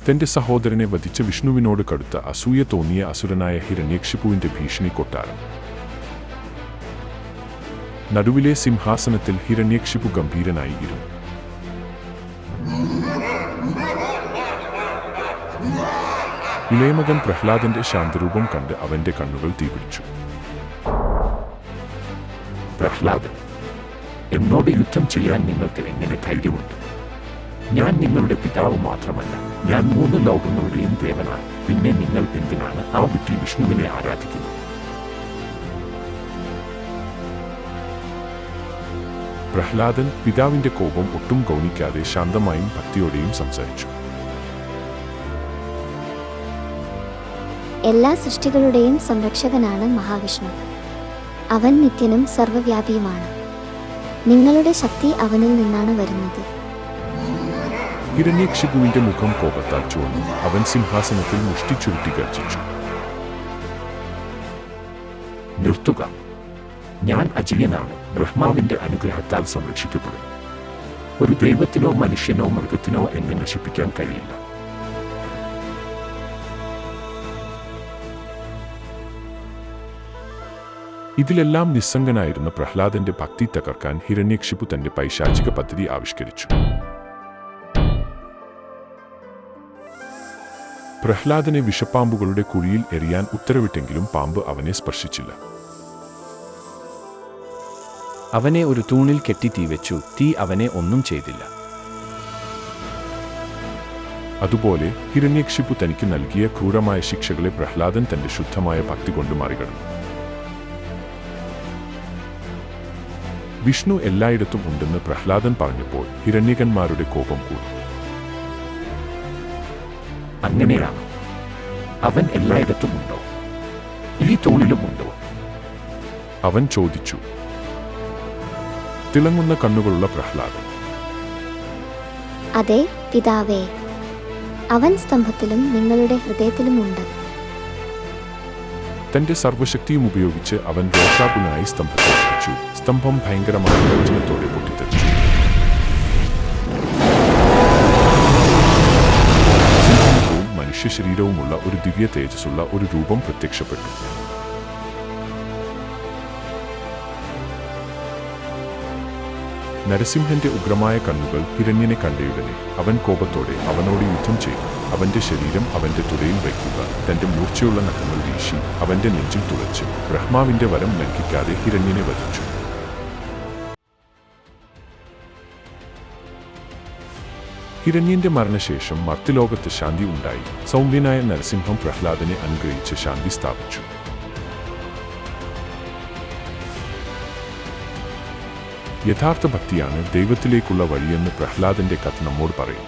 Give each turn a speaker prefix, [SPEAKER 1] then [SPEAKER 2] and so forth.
[SPEAKER 1] തന്റെ സഹോദരനെ വധിച്ച വിഷ്ണുവിനോട് കടുത്ത അസൂയ തോന്നിയ അസുരനായ ഹിരണ്യക്ഷിപുവിന്റെ ഭീഷണി കൊട്ടാരം. നടുവിലെ സിംഹാസനത്തിൽ ഹിരണ്യക്ഷിപു ഗംഭീരനായി ഇരുന്നു. ഇളയമകൻ പ്രഹ്ലാദന്റെ ശാന്തരൂപം കണ്ട് അവന്റെ കണ്ണുകൾ തീപിടിച്ചു.
[SPEAKER 2] പ്രഹ്ലാദൻ, എന്നോട് യുദ്ധം ചെയ്യാൻ നിങ്ങൾക്ക് എങ്ങനെ ധൈര്യമുണ്ട്? ഞാൻ നിങ്ങളുടെ പിതാവ് മാത്രമല്ല, ഞാൻ 3 ലോകങ്ങളുടെയും ദേവനാണ്. പിന്നെ നിങ്ങൾ എന്തിനാണ് ആ വിട്ടി വിഷ്ണുവിനെ ആരാധിക്കുന്നത്?
[SPEAKER 1] പ്രഹ്ലാദൻ പിതാവിന്റെ കോപം ഒട്ടും ഗൗനിക്കാതെ ശാന്തമായും ഭക്തിയോടെയും സംസാരിച്ചു.
[SPEAKER 3] എല്ലാ സൃഷ്ടികളുടെയും സംരക്ഷകനാണ് മഹാവിഷ്ണു. അവൻ നിത്യനും സർവ്വവ്യാപിയുമാണ്. നിങ്ങളുടെ ശക്തി അവനിൽ നിന്നാണ് വരുന്നത്.
[SPEAKER 1] ഹിരണ്യക്ഷിപുവിന്റെ മുഖം കോപത്താൽ ചുവന്നു. അവൻ സിംഹാസനത്തിൽ മുഷ്ടി ചുരുട്ടി ഗർജിച്ചു.
[SPEAKER 2] നിർത്തുക! ഞാൻ അജയനാണ്. ബ്രഹ്മാവിന്റെ അനുഗ്രഹത്താൽ സംരക്ഷിക്കപ്പെടും. ഒരു ദൈവത്തിനോ മനുഷ്യനോ മൃഗത്തിനോ എന്നെ നശിപ്പിക്കാൻ കഴിയില്ല.
[SPEAKER 1] ഇതിലെല്ലാം നിസ്സംഗനായിരുന്ന പ്രഹ്ലാദന്റെ ഭക്തി തകർക്കാൻ ഹിരണ്യക്ഷിപു തന്റെ പൈശാചിക പദ്ധതി ആവിഷ്കരിച്ചു. പ്രഹ്ലാദനെ വിഷപ്പാമ്പുകളുടെ കുഴിയിൽ എറിയാൻ ഉത്തരവിട്ടെങ്കിലും പാമ്പ് അവനെ സ്പർശിച്ചില്ല.
[SPEAKER 4] അവനെ ഒരു തൂണിൽ കെട്ടി തീവെച്ചു. തീ അവനെ ഒന്നും ചെയ്തില്ല.
[SPEAKER 1] അതുപോലെ ഹിരണ്യക്ഷിപു തനിക്ക് നൽകിയ ക്രൂരമായ ശിക്ഷകളെ പ്രഹ്ലാദൻ തന്റെ ശുദ്ധമായ ഭക്തി കൊണ്ട് മറികടന്നു. വിഷ്ണു എല്ലായിടത്തും ഉണ്ടെന്ന് പ്രഹ്ലാദൻ പറഞ്ഞപ്പോൾ ഹിരണ്യകന്മാരുടെ കോപം കൂടി.
[SPEAKER 2] അങ്ങനെയാണ്. അവൻ എല്ലായിടത്തുമുണ്ടോ? ഈ തൂണിലുമുണ്ടോ?
[SPEAKER 1] അവൻ ചോദിച്ചു. തിളങ്ങുന്ന കണ്ണുകളുള്ള പ്രഹ്ലാദൻ:
[SPEAKER 3] അതെ പിതാവേ, അവൻ സ്തംഭത്തിലും നിങ്ങളുടെ ഹൃദയത്തിലുമുണ്ട്.
[SPEAKER 1] തന്റെ സർവശക്തിയും ഉപയോഗിച്ച് അവൻ രോഷാകുലനായി സ്തംഭത്തെ അടിച്ചു. സ്തംഭം ഭയങ്കരമായ ഗർജനത്തോടെ പൊട്ടിത്തെറിച്ചു. സിംഹവും മനുഷ്യ ശരീരവുമുള്ള ഒരു ദിവ്യ തേജസ്സുള്ള ഒരു രൂപം പ്രത്യക്ഷപ്പെട്ടു. നരസിംഹന്റെ ഉഗ്രമായ കണ്ണുകൾ ഹിരണ്യനെ കണ്ടയുടനെ അവൻ കോപത്തോടെ അവനോട് യുദ്ധം ചെയ്തു. അവന്റെ ശരീരം അവന്റെ തുടയിൽ വയ്ക്കുക, തന്റെ മൂർച്ചയുള്ള നഖങ്ങൾ വീശി അവന്റെ നെഞ്ചിൽ തുളച്ച് ബ്രഹ്മാവിന്റെ വരം ലംഘിക്കാതെ ഹിരണ്യനെ വധിച്ചു. ഹിരണ്യന്റെ മരണശേഷം മർത്യലോകത്ത് ശാന്തി ഉണ്ടായി. സൗമ്യനായ നരസിംഹം പ്രഹ്ലാദനെ അനുഗ്രഹിച്ച് ശാന്തി സ്ഥാപിച്ചു. യഥാർത്ഥ ഭക്തിയാണ് ദൈവത്തിലേക്കുള്ള വഴിയെന്ന് പ്രഹ്ലാദന്റെ കഥ നമ്മോട് പറയും.